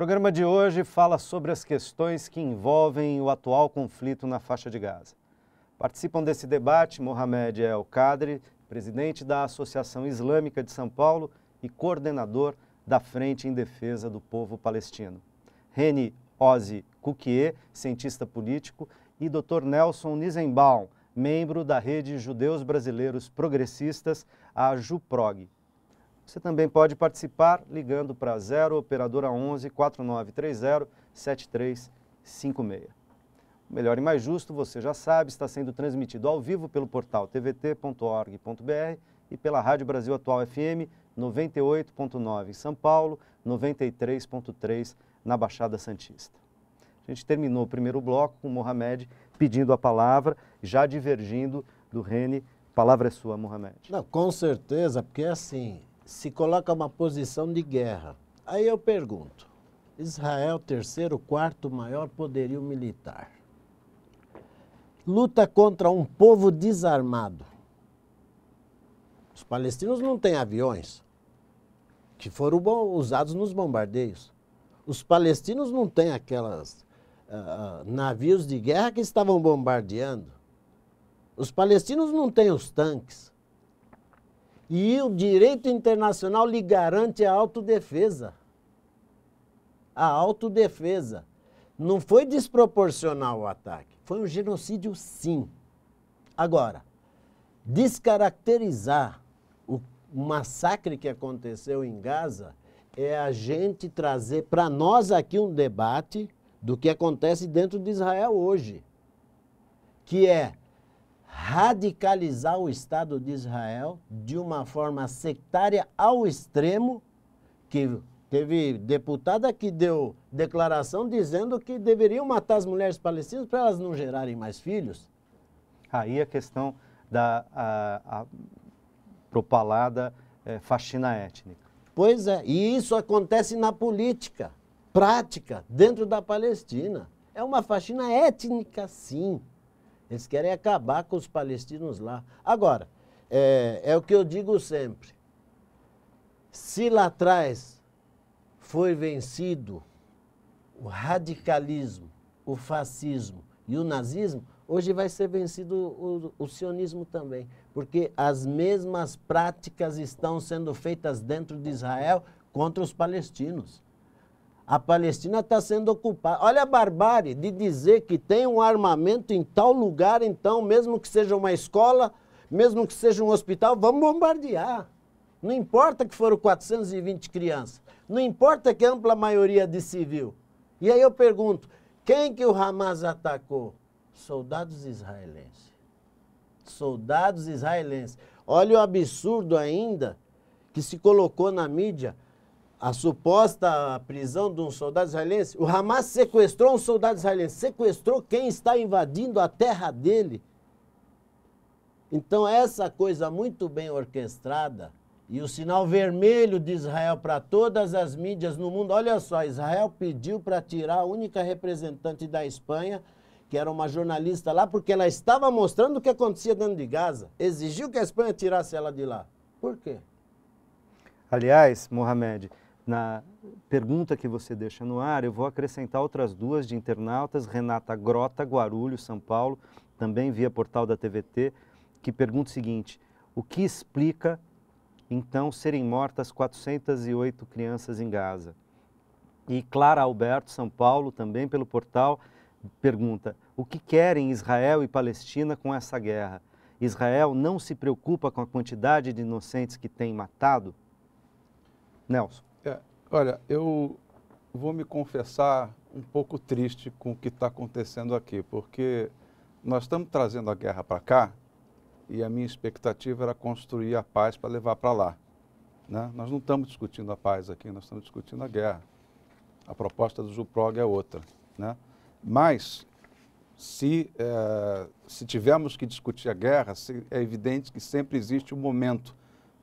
programa de hoje fala sobre as questões que envolvem o atual conflito na faixa de Gaza. Participam desse debate Mohamed El Kadri, presidente da Associação Islâmica de São Paulo e coordenador da Frente em Defesa do Povo Palestino. Reni Ozi Kukie, cientista político, e Dr. Nelson Nizenbaum, membro da Rede Judeus Brasileiros Progressistas, a JUPROG. Você também pode participar ligando para 0 operadora 11 4930 7356. O Melhor e Mais Justo, você já sabe, está sendo transmitido ao vivo pelo portal tvt.org.br e pela Rádio Brasil Atual FM 98.9 em São Paulo, 93.3 na Baixada Santista. A gente terminou o primeiro bloco com o Mohamed pedindo a palavra, já divergindo do Reni. A palavra é sua, Mohamed. Não, com certeza, porque assim, se coloca uma posição de guerra. Aí eu pergunto, Israel, terceiro, quarto maior poderio militar, luta contra um povo desarmado. Os palestinos não têm aviões, que foram usados nos bombardeios. Os palestinos não têm aquelas navios de guerra que estavam bombardeando. Os palestinos não têm os tanques. E o direito internacional lhe garante a autodefesa. A autodefesa. Não foi desproporcional o ataque, foi um genocídio, sim. Agora, descaracterizar o massacre que aconteceu em Gaza é a gente trazer para nós aqui um debate do que acontece dentro de Israel hoje, que é radicalizar o Estado de Israel de uma forma sectária ao extremo, que teve deputada que deu declaração dizendo que deveriam matar as mulheres palestinas para elas não gerarem mais filhos. Aí a questão da propalada faxina étnica. Pois é, e isso acontece na política prática dentro da Palestina. É uma faxina étnica, sim. Eles querem acabar com os palestinos lá. Agora, é o que eu digo sempre. Se lá atrás foi vencido o radicalismo, o fascismo e o nazismo, hoje vai ser vencido o sionismo também. Porque as mesmas práticas estão sendo feitas dentro de Israel contra os palestinos. A Palestina está sendo ocupada. Olha a barbárie de dizer que tem um armamento em tal lugar, então, mesmo que seja uma escola, mesmo que seja um hospital, vamos bombardear. Não importa que foram 420 crianças, não importa que a ampla maioria de civil. E aí eu pergunto, quem que o Hamas atacou? Soldados israelenses. Soldados israelenses. Olha o absurdo ainda que se colocou na mídia, a suposta prisão de um soldado israelense. O Hamas sequestrou um soldado israelense, sequestrou quem está invadindo a terra dele. Então essa coisa muito bem orquestrada e o sinal vermelho de Israel para todas as mídias no mundo. Olha só, Israel pediu para tirar a única representante da Espanha, que era uma jornalista lá, porque ela estava mostrando o que acontecia dentro de Gaza. Exigiu que a Espanha tirasse ela de lá. Por quê? Aliás, Mohamed, na pergunta que você deixa no ar, eu vou acrescentar outras duas de internautas, Renata Grota, Guarulhos, São Paulo, também via portal da TVT, que pergunta o seguinte: o que explica, então, serem mortas 408 crianças em Gaza? E Clara Alberto, São Paulo, também pelo portal, pergunta: o que querem Israel e Palestina com essa guerra? Israel não se preocupa com a quantidade de inocentes que tem matado? Nelson. Olha, eu vou me confessar um pouco triste com o que está acontecendo aqui, porque nós estamos trazendo a guerra para cá e a minha expectativa era construir a paz para levar para lá, né? Nós não estamos discutindo a paz aqui, nós estamos discutindo a guerra. A proposta do JUPROG é outra, né? Mas, se tivermos que discutir a guerra, é evidente que sempre existe um momento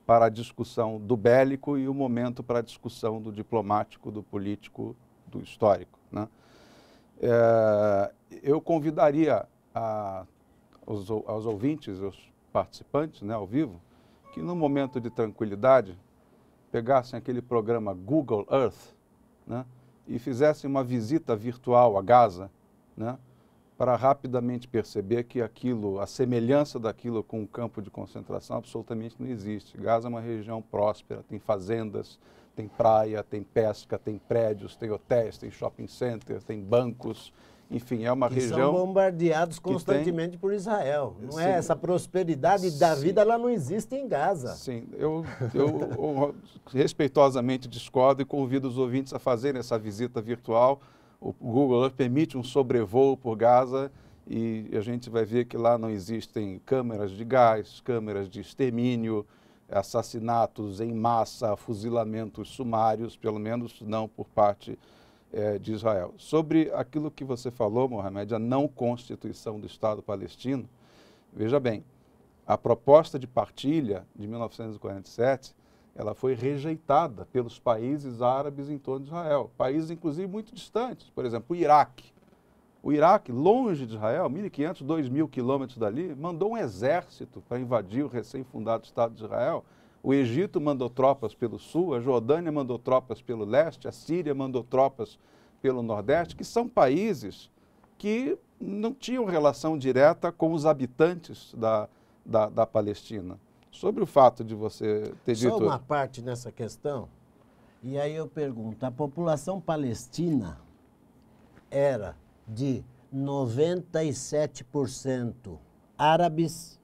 para a discussão do bélico e o momento para a discussão do diplomático, do político, do histórico, né? Eu convidaria aos ouvintes, aos participantes, né, ao vivo, que num momento de tranquilidade pegassem aquele programa Google Earth, né, e fizessem uma visita virtual a Gaza, né, para rapidamente perceber que aquilo, a semelhança daquilo com um campo de concentração absolutamente não existe. Gaza é uma região próspera, tem fazendas, tem praia, tem pesca, tem prédios, tem hotéis, tem shopping centers, tem bancos, enfim, é uma região... são bombardeados constantemente por Israel. Não é? Essa prosperidade da vida, ela não existe em Gaza. Sim, eu respeitosamente discordo e convido os ouvintes a fazerem essa visita virtual. O Google Earth permite um sobrevoo por Gaza e a gente vai ver que lá não existem câmeras de gás, câmeras de extermínio, assassinatos em massa, fuzilamentos sumários, pelo menos não por parte de Israel. Sobre aquilo que você falou, Mohamed, a não constituição do Estado palestino, veja bem, a proposta de partilha de 1947, ela foi rejeitada pelos países árabes em torno de Israel, países inclusive muito distantes, por exemplo, o Iraque. O Iraque, longe de Israel, 1.500, 2.000 quilômetros dali, mandou um exército para invadir o recém-fundado Estado de Israel. O Egito mandou tropas pelo sul, a Jordânia mandou tropas pelo leste, a Síria mandou tropas pelo nordeste, que são países que não tinham relação direta com os habitantes da Palestina. Sobre o fato de você ter dito... Só uma parte nessa questão, e aí eu pergunto, a população palestina era de 97% árabes,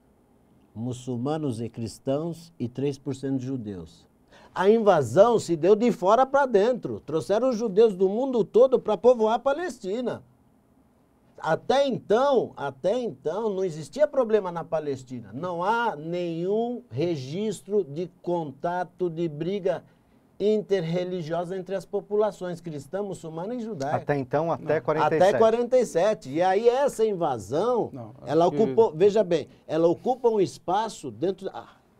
muçulmanos e cristãos e 3% de judeus. A invasão se deu de fora para dentro. Trouxeram os judeus do mundo todo para povoar a Palestina. Até então, não existia problema na Palestina. Não há nenhum registro de contato, de briga interreligiosa entre as populações cristã, muçulmana e judaica. Até então, até 47. Até 47. E aí essa invasão, ela ocupou, veja bem, ela ocupa um espaço dentro...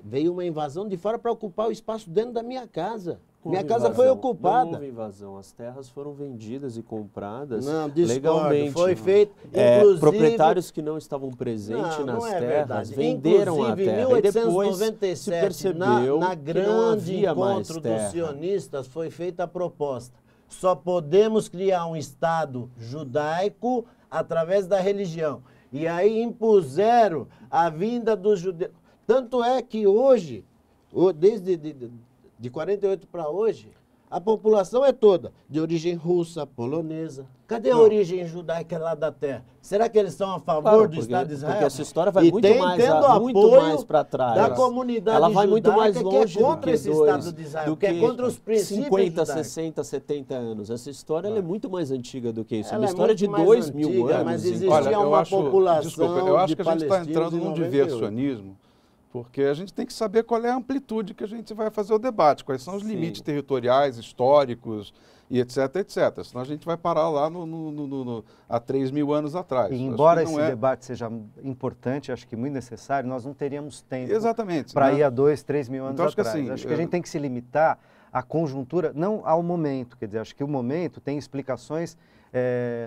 veio uma invasão de fora para ocupar o espaço dentro da minha casa. Minha casa foi ocupada. Não houve invasão, as terras foram vendidas e compradas legalmente. Foi feito, inclusive... proprietários que não estavam presentes nas terras venderam a terra. Em 1897, se percebeu na grande encontro dos sionistas, foi feita a proposta. Só podemos criar um Estado judaico através da religião. E aí impuseram a vinda dos judeus. Tanto é que hoje, desde de 48 para hoje, a população é toda de origem russa, polonesa. Cadê a origem judaica lá da terra? Será que eles são a favor do Estado de Israel? Porque essa história vai muito mais para trás. Da comunidade ela vai muito mais judaica longe que é contra esse Estado de Israel, do que é contra os princípios 50, judaicos. 60, 70 anos. Essa história ela é muito mais antiga do que isso. É Ela uma história de 2.000 anos. Mas existia uma população desculpa, eu acho de que a gente está palestinos entrando em num 98. diversionismo, porque a gente tem que saber qual é a amplitude que a gente vai fazer o debate, quais são os limites territoriais, históricos e etc, etc. Senão a gente vai parar lá há 3.000 anos atrás. E embora esse debate seja importante, acho que muito necessário, nós não teríamos tempo para ir a 2, 3 mil anos então, atrás. Assim, acho que a gente tem que se limitar à conjuntura, não ao momento. Quer dizer, acho que o momento tem explicações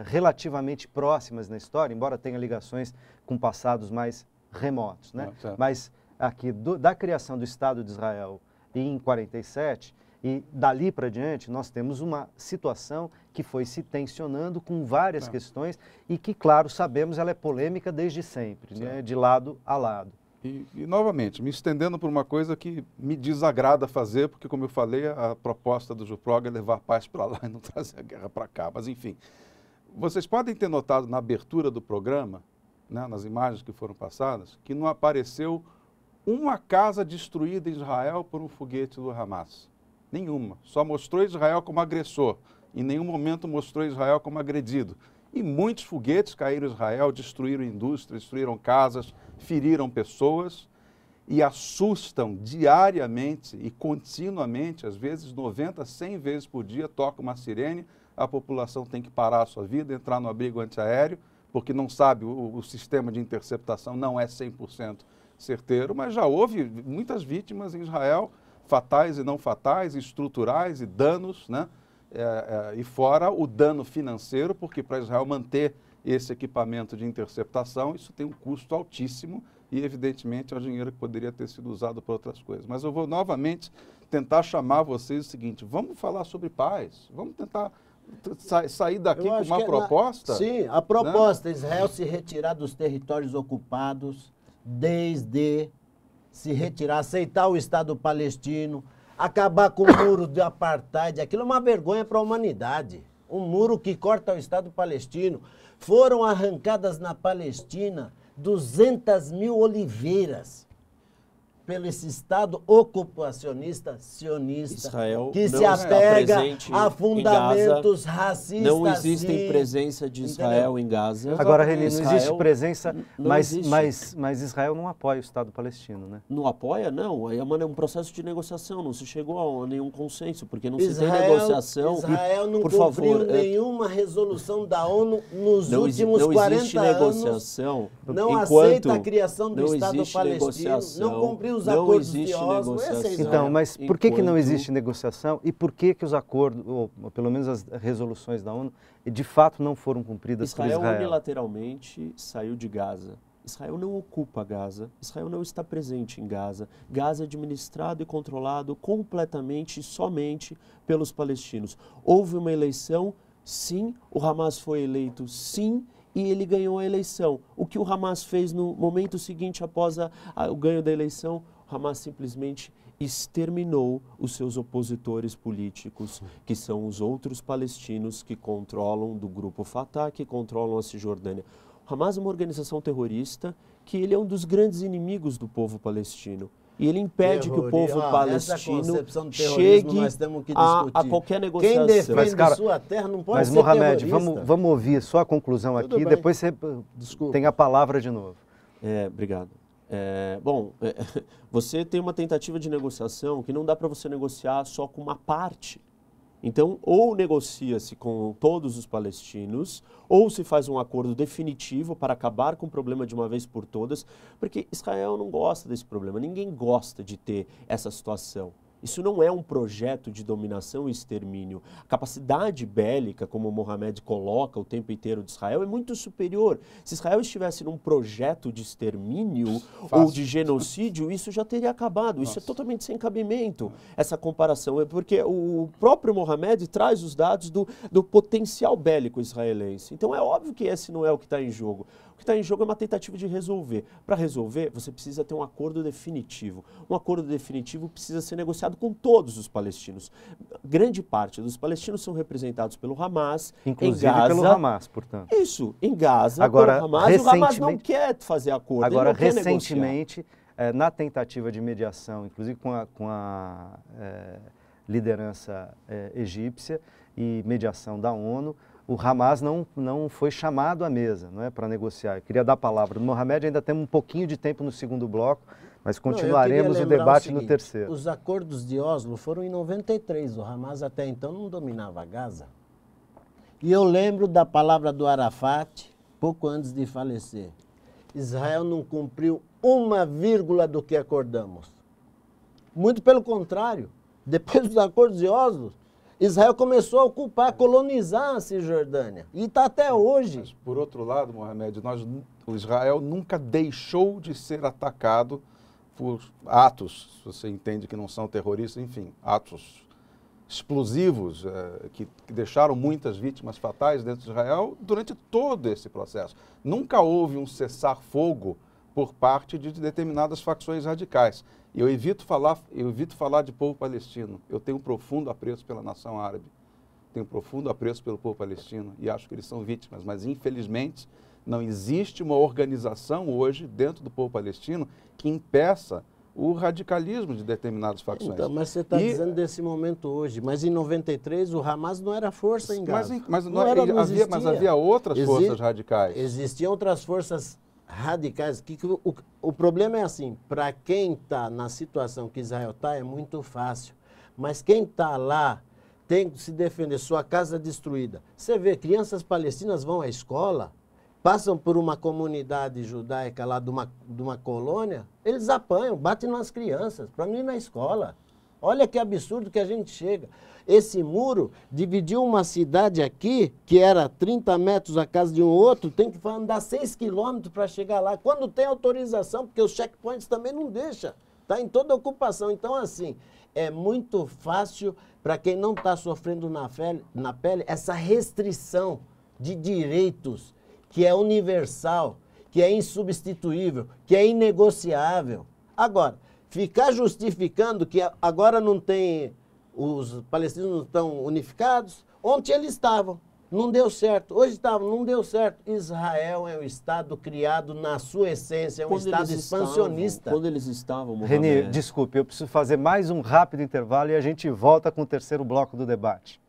relativamente próximas na história, embora tenha ligações com passados mais remotos, né? Mas aqui da criação do Estado de Israel em 47 e dali para diante nós temos uma situação que foi se tensionando com várias questões e que, claro, sabemos, ela é polêmica desde sempre, né? De lado a lado. E, novamente, me estendendo por uma coisa que me desagrada fazer, porque, como eu falei, a proposta do Juprog é levar paz para lá e não trazer a guerra para cá. Mas, enfim, vocês podem ter notado na abertura do programa, né, nas imagens que foram passadas, que não apareceu uma casa destruída em Israel por um foguete do Hamas. Nenhuma. Só mostrou Israel como agressor. Em nenhum momento mostrou Israel como agredido. E muitos foguetes caíram em Israel, destruíram indústrias, destruíram casas, feriram pessoas e assustam diariamente e continuamente, às vezes 90, 100 vezes por dia, toca uma sirene, a população tem que parar a sua vida, entrar no abrigo antiaéreo, porque não sabe, o sistema de interceptação não é 100% certeiro, mas já houve muitas vítimas em Israel, fatais e não fatais, estruturais e danos, né? E fora o dano financeiro, porque para Israel manter esse equipamento de interceptação, isso tem um custo altíssimo e, evidentemente, é um dinheiro que poderia ter sido usado para outras coisas. Mas eu vou novamente tentar chamar vocês o seguinte, vamos falar sobre paz, vamos tentar sair daqui com uma proposta? Sim, a proposta, né? Israel se retirar dos territórios ocupados, desde se retirar, aceitar o Estado palestino, acabar com o muro de apartheid. Aquilo é uma vergonha para a humanidade. Um muro que corta o Estado palestino. Foram arrancadas na Palestina 200 mil oliveiras pelo esse Estado ocupacionista sionista, Israel que se apega a fundamentos Gaza, racistas. não existe presença de Israel em Gaza. Agora, Reni, não existe presença, mas Israel não apoia o Estado palestino, né? Não apoia? Não. É um processo de negociação, não se chegou a nenhum consenso, porque não Israel, se tem negociação. Israel não por cumpriu favor, nenhuma resolução da ONU nos últimos 40 não existe negociação. Não aceita a criação do Estado palestino, não cumpriu os acordos de Oslo. Então, mas por que não existe negociação e por que os acordos, ou pelo menos as resoluções da ONU, de fato não foram cumpridas por Israel? Israel unilateralmente saiu de Gaza. Israel não ocupa Gaza, Israel não está presente em Gaza. Gaza é administrado e controlado completamente e somente pelos palestinos. Houve uma eleição, sim, o Hamas foi eleito, sim, e ele ganhou a eleição. O que o Hamas fez no momento seguinte, após o ganho da eleição, o Hamas simplesmente exterminou os seus opositores políticos, que são os outros palestinos que controlam do grupo Fatah, que controlam a Cisjordânia. O Hamas é uma organização terrorista que ele é um dos grandes inimigos do povo palestino. E ele impede que o povo palestino chegue a qualquer negociação. Quem defende sua terra não pode ser Mohamed, terrorista. vamos ouvir só a conclusão aqui, depois você tem a palavra de novo. Obrigado. Você tem uma tentativa de negociação que não dá para você negociar só com uma parte. Então, ou negocia-se com todos os palestinos, ou se faz um acordo definitivo para acabar com o problema de uma vez por todas, porque Israel não gosta desse problema, ninguém gosta de ter essa situação. Isso não é um projeto de dominação e extermínio. A capacidade bélica, como o Mohamed coloca o tempo inteiro de Israel, é muito superior. Se Israel estivesse num projeto de extermínio ou de genocídio, isso já teria acabado. Isso é totalmente sem cabimento, essa comparação. É porque o próprio Mohamed traz os dados do potencial bélico israelense. Então é óbvio que esse não é o que está em jogo. O que está em jogo é uma tentativa de resolver. Para resolver, você precisa ter um acordo definitivo. Um acordo definitivo precisa ser negociado com todos os palestinos. Grande parte dos palestinos são representados pelo Hamas, inclusive em Gaza. Pelo Hamas, portanto. Isso, em Gaza, agora, pelo Hamas. E o Hamas não quer fazer acordo, agora, ele não quer recentemente, na tentativa de mediação, inclusive com a liderança egípcia e mediação da ONU, o Hamas não foi chamado à mesa, não é, para negociar. Eu queria dar a palavra. No Mohamed ainda temos um pouquinho de tempo no segundo bloco, mas continuaremos o debate no terceiro. Os acordos de Oslo foram em 93. O Hamas até então não dominava Gaza. E eu lembro da palavra do Arafat, pouco antes de falecer. Israel não cumpriu uma vírgula do que acordamos. Muito pelo contrário. Depois dos acordos de Oslo, Israel começou a ocupar, colonizar a Cisjordânia. E está até hoje. Mas, por outro lado, Mohamed, o Israel nunca deixou de ser atacado por atos, se você entende que não são terroristas, enfim, atos explosivos que deixaram muitas vítimas fatais dentro de Israel durante todo esse processo. Nunca houve um cessar-fogo por parte de determinadas facções radicais. E eu evito falar de povo palestino. Eu tenho um profundo apreço pela nação árabe. Tenho um profundo apreço pelo povo palestino e acho que eles são vítimas. Mas, infelizmente, não existe uma organização hoje dentro do povo palestino que impeça o radicalismo de determinadas facções. Então, mas você está dizendo desse momento hoje. Mas em 93 o Hamas não era força em Gaza. Mas havia outras forças radicais. Existiam outras forças radicais. O problema é assim, para quem está na situação que Israel está, é muito fácil. Mas quem está lá tem que se defender, sua casa destruída. Você vê, crianças palestinas vão à escola, passam por uma comunidade judaica lá de uma colônia, eles apanham, batem nas crianças, para não ir na escola. Olha que absurdo que a gente chega. Esse muro dividiu uma cidade aqui, que era 30 metros a casa de um outro, tem que andar 6 quilômetros para chegar lá. Quando tem autorização, porque os checkpoints também não deixam. Está em toda a ocupação. Então, assim, é muito fácil para quem não está sofrendo na pele essa restrição de direitos que é universal, que é insubstituível, que é inegociável. Agora, ficar justificando que agora não tem, os palestinos não estão unificados, ontem eles estavam, não deu certo, hoje estavam, não deu certo. Israel é um Estado criado na sua essência, é um Estado expansionista. Quando eles estavam, Reni, desculpe, eu preciso fazer mais um rápido intervalo e a gente volta com o terceiro bloco do debate.